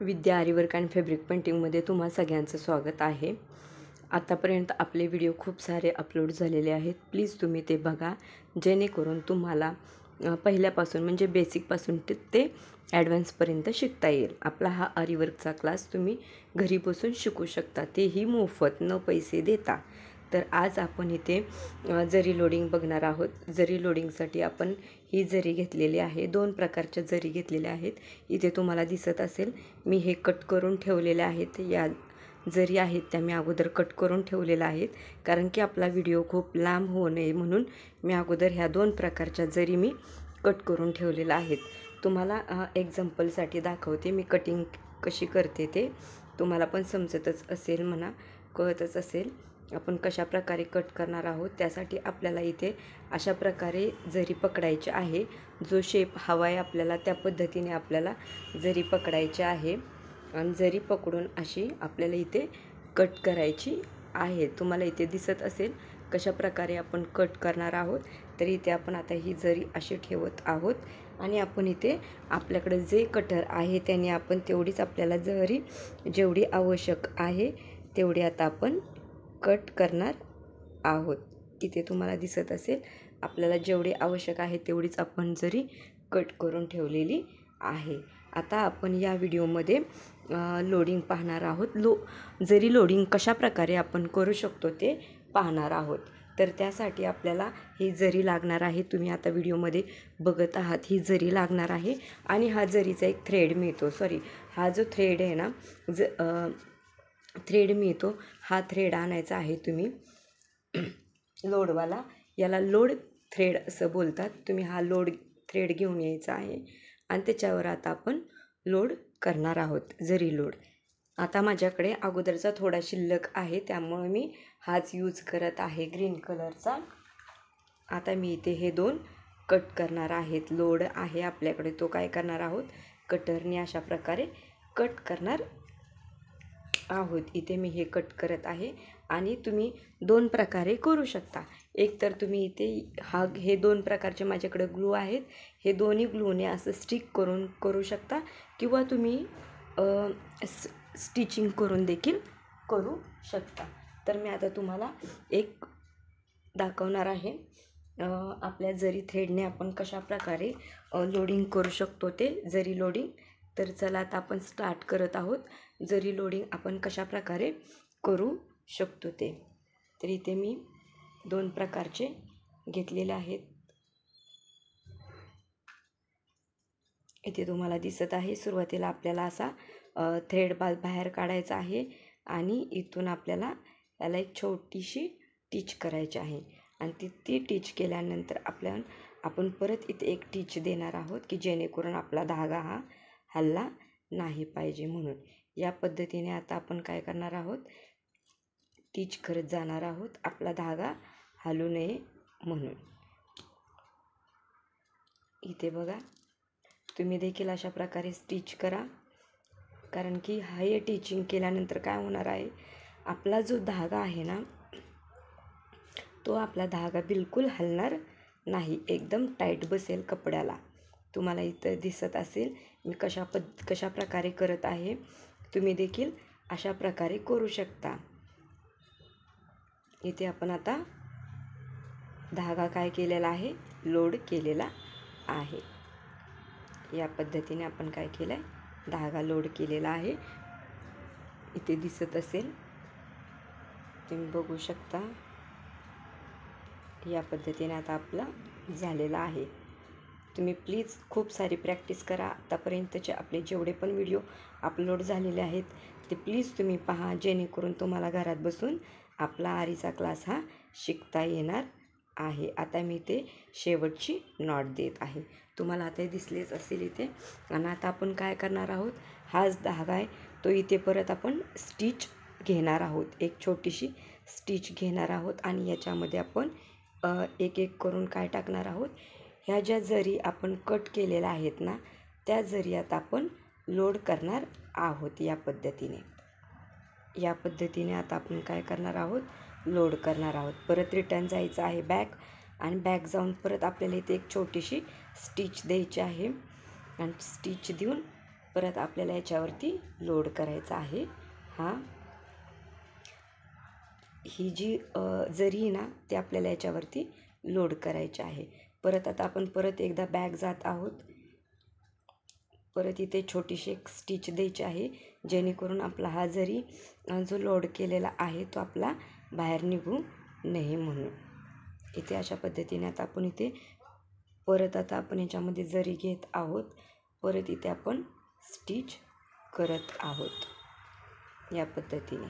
Vidya aari work and fabric पेंटिंगमध्ये तुम्हा सगळ्यांचं स्वागत आहे. आतापर्यंत आपले व्हिडिओ खूप सारे अपलोड झालेले आहेत. प्लीज तुम्ही ते बघा, जेणेकरून तुम्हाला पहिल्यापासून म्हणजे बेसिकपासून ते ॲडव्हान्सपर्यंत शिकता येईल. आपला हा आरीवर्कचा क्लास तुम्ही घरी बसून शिकू शकता, तेही मोफत, न पैसे देता. तर आज आपण इथे जरी लोडिंग बघणार आहोत. जरी लोडिंगसाठी आपण ही जरी घेतलेली आहे. 2 प्रकारच्या जरी घेतलेल्या आहेत. इथे तुम्हाला दिसत असेल मी हे कट करून ठेवलेले आहेत. या जरी आहेत त्या मी अगोदर कट करून ठेवलेल्या आहेत, कारण की आपला व्हिडिओ खूप लांब होऊ नये म्हणून मी अगोदर ह्या 2 प्रकारच्या जरी मी कट करून ठेवलेल्या आहेत. तुम्हाला एक्झाम्पलसाठी दाखवते मी कटिंग कशी करते. ते तुम्हाला पण समजतच असेल म्हणा, कळतच असेल आपण कशा प्रकारे कट करणार आहोत. त्यासाठी आपल्याला इथे अशा प्रकारे जरी पकडायचे आहे. जो शेप हवा आहे आपल्याला त्या पद्धतीने आपल्याला जरी पकडायचे आहे आणि जरी पकडून अशी आपल्याला इथे कट करायची आहे. तुम्हाला इथे दिसत असेल कशा प्रकारे आपण कट करणार आहोत. तर इथे आपण आता ही जरी अशी ठेवत आहोत आणि आपण इथे आपल्याकडे जे कटर आहे त्याने आपण तेवढीच आपल्याला जरी जेवढी आवश्यक आहे तेवढी आता आपण कट करणार आहोत. इथे तुम्हाला दिसत असेल आपल्याला जेवढी आवश्यक आहे तेवढीच आपण जरी कट करून ठेवलेली आहे. आता आपण या व्हिडिओमध्ये लोडिंग पाहणार आहोत. जरी लोडिंग कशा प्रकारे आपण करू शकतो ते पाहणार आहोत. तर त्यासाठी आपल्याला ही जरी लागणार आहे. तुम्ही आता व्हिडिओमध्ये बघत आहात ही जरी लागणार आहे आणि हा जरीचा एक थ्रेड मिळतो. हा जो थ्रेड आहे ना, थ्रेड मिळतो, हा थ्रेड आणायचा आहे तुम्ही लोडवाला. याला लोड थ्रेड असं बोलतात. तुम्ही हा लोड थ्रेड घेऊन यायचा आहे आणि त्याच्यावर आता आपण लोड करणार आहोत जरी लोड. आता माझ्याकडे अगोदरचा थोडा शिल्लक आहे त्यामुळे मी हाच यूज करत आहे ग्रीन कलरचा. आता मी इथे हे 2 कट करणार आहेत. लोड आहे आपल्याकडे तो काय करणार आहोत कटरने अशा प्रकारे कट करणार आहोत. इथे मी हे कट करत आहे आणि तुम्ही 2 प्रकारे करू शकता. एक तर तुम्ही इथे हे 2 प्रकारचे माझ्याकडे ग्लू आहेत. हे दोन्ही ग्लूने असं स्टिक करून करू शकता किंवा तुम्ही स्टिचिंग करून देखील करू शकता. तर मी आता तुम्हाला एक दाखवणार आहे आपल्या जरी थ्रेडने आपण कशा प्रकारे लोडिंग करू शकतो ते जरी लोडिंग. तर चला आता आपण स्टार्ट करत आहोत. जरी लोडिंग आपण कशा प्रकारे करू शकतो ते. तर इथे मी 2 प्रकारचे घेतलेले आहेत. इथे तुम्हाला दिसत आहे सुरुवातीला आपल्याला असा थ्रेड बाहेर काढायचा आहे आणि इथून आपल्याला याला एक छोटीशी टिच करायची आहे आणि ती टिच केल्यानंतर आपण परत इथे एक टिच देणार आहोत की जेणेकरून आपला धागा हा हलला नाही पाहिजे म्हणून. या पद्धतीने आता आपण काय करणार आहोत टिच करत जाणार आहोत आपला धागा हलू नये म्हणून. इथे बघा तुम्ही देखील अशा प्रकारे स्टिच करा, कारण की हे टिचिंग केल्यानंतर काय होणार आहे आपला जो धागा आहे ना तो आपला धागा बिलकुल हलणार नाही, एकदम टाईट बसेल कपड्याला. तुम्हाला इथं दिसत असेल मी कशा प्रकारे करत आहे. तुम्ही देखील अशा प्रकारे करू शकता. इथे आपण आता धागा काय केलेला आहे लोड केलेला आहे. या पद्धतीने आपण काय केलं आहे धागा लोड केलेला आहे. इथे दिसत असेल तुम्ही बघू शकता. या पद्धतीने आता आपला झालेला आहे. तुम्ही प्लीज खूप सारी प्रॅक्टिस करा. आतापर्यंतचे आपले जेवढे पण व्हिडिओ अपलोड झालेले आहेत ते प्लीज तुम्ही पहा, जेणेकरून तुम्हाला घरात बसून आपला आरीचा क्लास हा शिकता येणार आहे. आता मी ते शेवटची नॉट देत आहे. तुम्हाला आता दिसलेच असेल इथे. आणि आता आपण काय करणार आहोत हाच धागा आहे तो इथे परत आपण स्टिच घेणार आहोत. एक छोटीशी स्टिच घेणार आहोत आणि याच्यामध्ये आपण एक एक करून काय टाकणार आहोत ह्या ज्या जरी आपण कट केलेल्या आहेत ना त्या जरी आता आपण लोड करणार आहोत. या पद्धतीने आता आपण काय करणार आहोत लोड करणार आहोत. परत रिटर्न जायचं आहे बॅक आणि बॅक जाऊन परत आपल्याला इथे एक छोटीशी स्टिच द्यायची आहे आणि स्टिच देऊन परत आपल्याला याच्यावरती लोड करायचा आहे. ही जी जरी ना ती आपल्याला याच्यावरती लोड करायची आहे. परत आता आपण परत एकदा बॅक जात आहोत. परत इथे छोटीशी एक स्टिच द्यायची आहे, जेणेकरून आपला हा जरी जो लोड केलेला आहे तो आपला बाहेर निघू नये म्हणून. इथे अशा पद्धतीने आता आपण इथे परत आता आपण याच्यामध्ये जरी घेत आहोत. परत इथे आपण स्टिच करत आहोत या पद्धतीने.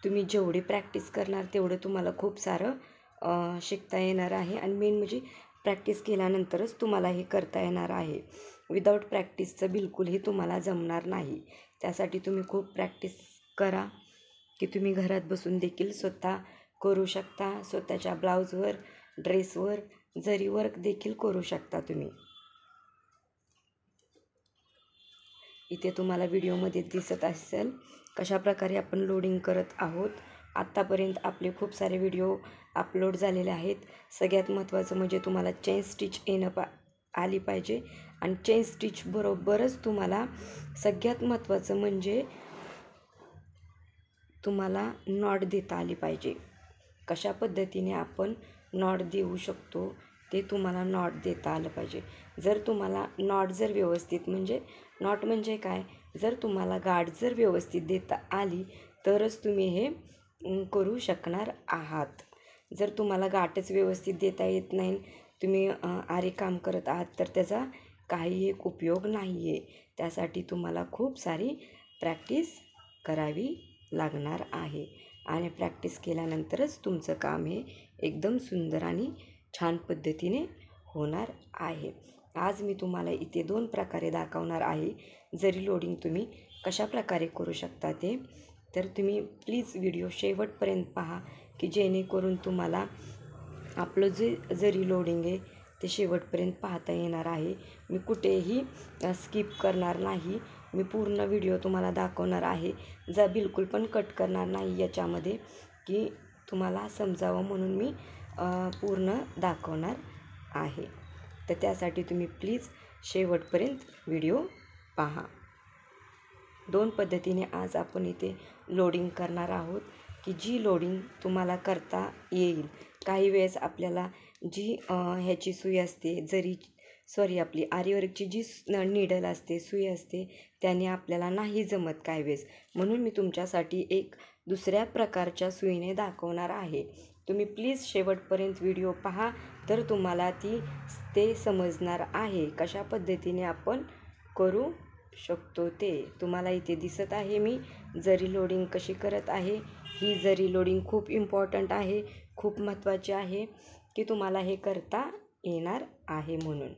तुम्ही जेवढी प्रॅक्टिस करणार तेवढं तुम्हाला खूप सारं शिकता येणार आहे. आणि मेन म्हणजे प्रॅक्टिस केल्यानंतरच तुम्हाला हे करता येणार आहे. विदाऊट प्रॅक्टिसचं बिलकुलही तुम्हाला जमणार नाही. त्यासाठी तुम्ही खूप प्रॅक्टिस करा, की तुम्ही घरात बसून देखील स्वतः करू शकता. स्वतःच्या ब्लाऊजवर, ड्रेसवर जरी वर्क देखील करू शकता तुम्ही. इथे तुम्हाला व्हिडिओमध्ये दिसत असेल कशा प्रकारे आपण लोडिंग करत आहोत. आत्तापर्यंत आपले खूप सारे व्हिडिओ अपलोड झालेले आहेत. सगळ्यात महत्त्वाचं म्हणजे तुम्हाला चेन स्टिच आली पाहिजे. आणि चेन स्टिच बरोबरच तुम्हाला सगळ्यात महत्त्वाचं म्हणजे तुम्हाला नॉट देता आली पाहिजे. कशा पद्धतीने आपण नॉट देऊ शकतो ते तुम्हाला नॉट देता आलं पाहिजे. जर तुम्हाला नॉट जर व्यवस्थित म्हणजे नॉट म्हणजे काय, जर तुम्हाला गाठ जर व्यवस्थित देता आली तरच तुम्ही हे करू शकणार आहात. जर तुम्हाला गाठच व्यवस्थित देता येत नाही, तुम्ही आरी काम करत आहात, तर त्याचा काही एक उपयोग नाही आहे. त्यासाठी तुम्हाला खूप सारी प्रॅक्टिस करावी लागणार आहे. आणि प्रॅक्टिस केल्यानंतरच तुमचं काम हे एकदम सुंदर आणि छान पद्धतीने होणार आहे. आज मी तुम्हाला इथे 2 प्रकारे दाखवणार आहे. जरी लोडिंग तुम्ही कशा प्रकारे करू शकता ते. तर तुम्ही प्लीज व्हिडिओ शेवटपर्यंत पहा, की जेणेकरून तुम्हाला आपलं जे जरी लोडिंग आहे ते शेवटपर्यंत पाहता येणार आहे. मी कुठेही स्किप करणार नाही. मी पूर्ण व्हिडिओ तुम्हाला दाखवणार आहे. बिलकुल पण कट करणार नाही याच्यामध्ये, की तुम्हाला समजावं म्हणून मी पूर्ण दाखवणार आहे. तर त्यासाठी तुम्ही प्लीज शेवटपर्यंत व्हिडिओ पहा. 2 पद्धतीने आज आपण इथे लोडिंग करणार आहोत, की जी लोडिंग तुम्हाला करता येईल. काही वेळेस आपल्याला जी ह्याची सुई असते, आपली आरीवर्कची जी नीडल असते, सुई असते, त्याने आपल्याला नाही जमत काही वेळेस. म्हणून मी तुमच्यासाठी एक दुसऱ्या प्रकारच्या सुईने दाखवणार आहे. तुम्ही प्लीज शेवटपर्यंत व्हिडिओ पहा, तर तुम्हाला ते समजणार आहे कशा पद्धतीने आपण करू शकतो ते. तुम्हाला इथे दिसत आहे मी जरी लोडिंग कशी करत आहे. ही जरी लोडिंग खूप इम्पॉर्टंट आहे, खूप महत्त्वाची आहे, की तुम्हाला हे करता येणार आहे. म्हणून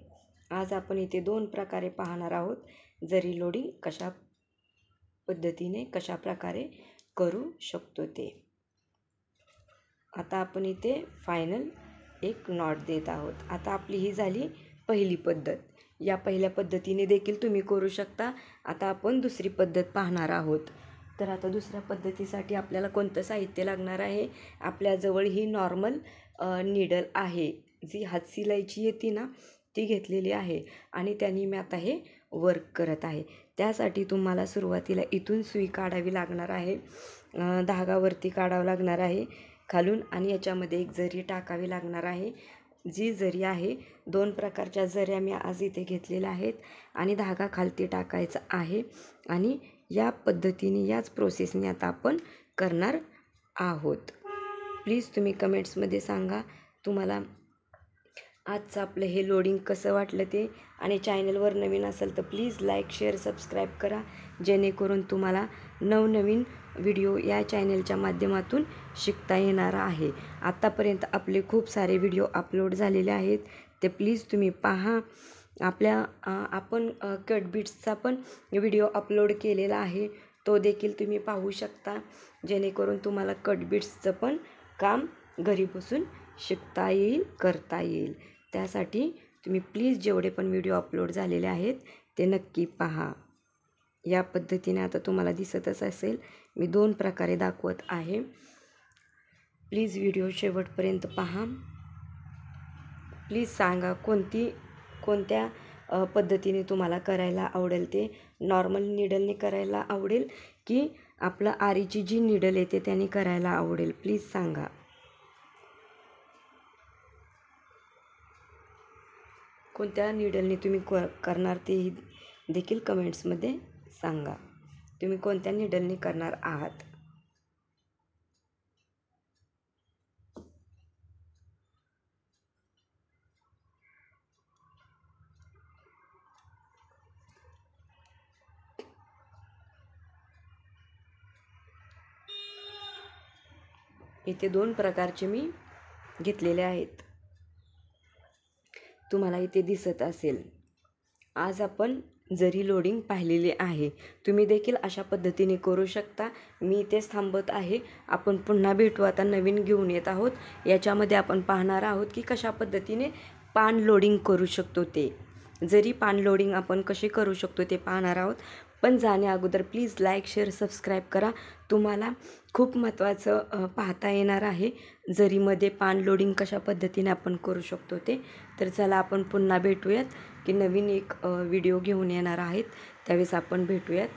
आज आपण इथे 2 प्रकारे पाहणार आहोत. जरी लोडिंग कशा पद्धतीने कशा प्रकारे करू शकतो ते. आता आपण इथे फायनल एक नॉट देत आहोत. आता आपली ही झाली पहिली पद्धत. या पहिल्या पद्धतीने देखील तुम्ही करू शकता. आता आपण दुसरी पद्धत पाहणार आहोत. तर आता दुसऱ्या पद्धतीसाठी आपल्याला कोणतं साहित्य लागणार आहे. आपल्याजवळ ही नॉर्मल नीडल आहे, जी हातशिलाईची येते ना, ती घेतलेली आहे. आणि त्यांनी मी आता हे वर्क करत आहे. त्यासाठी तुम्हाला सुरुवातीला इथून सुई काढावी लागणार आहे. धागावरती काढावं लागणार आहे खालून. आणि याच्यामध्ये एक जरी टाकावी लागणार आहे. जी जरी आहे, 2 प्रकारच्या जऱ्या मी आज इथे घेतलेल्या आहेत. आणि धागा खालती टाकायचा आहे. आणि या पद्धतीने याच प्रोसेसने आता आपण करणार आहोत. प्लीज तुम्ही कमेंट्समध्ये सांगा तुम्हाला आजचं आपलं हे लोडिंग कसं वाटलं ते. आणि चॅनलवर नवीन असेल तर प्लीज लाईक, शेअर, सबस्क्राईब करा, जेणेकरून तुम्हाला नवनवीन व्हिडिओ या चॅनलच्या माध्यमातून शिकता येणार आहे. आत्तापर्यंत आपले खूप सारे व्हिडिओ अपलोड झालेले आहेत, ते प्लीज तुम्ही पहा. आपण कट बीट्सचा पण व्हिडिओ अपलोड केलेला आहे, तो देखील तुम्ही पाहू शकता, जेणेकरून तुम्हाला कट बीट्सचं पण काम घरी बसून शिकता येईल, करता येईल. त्यासाठी तुम्ही प्लीज जेवढे पण व्हिडिओ अपलोड झालेले आहेत ते नक्की पहा. या पद्धतीने आता तुम्हाला दिसतच असेल मी 2 प्रकारे दाखवत आहे. प्लीज व्हिडिओ शेवटपर्यंत पहा. प्लीज सांगा कोणत्या पद्धतीने तुम्हाला करायला आवडेल ते? नॉर्मल निडलने करायला आवडेल की आपलं आरीची जी निडल येते त्याने करायला आवडेल? प्लीज सांगा. कोणत्या निडलने तुम्ही करणार ते देखील कमेंट्समध्ये सांगा. तुम्ही कोणत्या निडलने करणार आहात? इथे 2 प्रकारचे मी घेतलेले आहेत, तुम्हाला इथे दिसत असेल. आज आपण जरी लोडिंग पाहिलेली आहे. तुम्ही देखील अशा पद्धतीने करू शकता. मी इथेच थांबत आहे. आपण पुन्हा भेटू. आता नवीन घेऊन येत आहोत. याच्यामध्ये आपण पाहणार आहोत की कशा पद्धतीने पान लोडिंग करू शकतो ते. जरी पान लोडिंग आपण कसे करू शकतो ते पाहणार आहोत. पण जाण्या अगोदर प्लीज लाईक, शेअर, सबस्क्राईब करा. तुम्हाला खूप महत्त्वाचं पाहता येणार आहे. जरीमध्ये पान लोडिंग कशा पद्धतीने आपण करू शकतो ते. तर चला आपण पुन्हा भेटूयात की नवीन एक व्हिडिओ घेऊन येणार आहेत. त्यावेळेस आपण भेटूयात.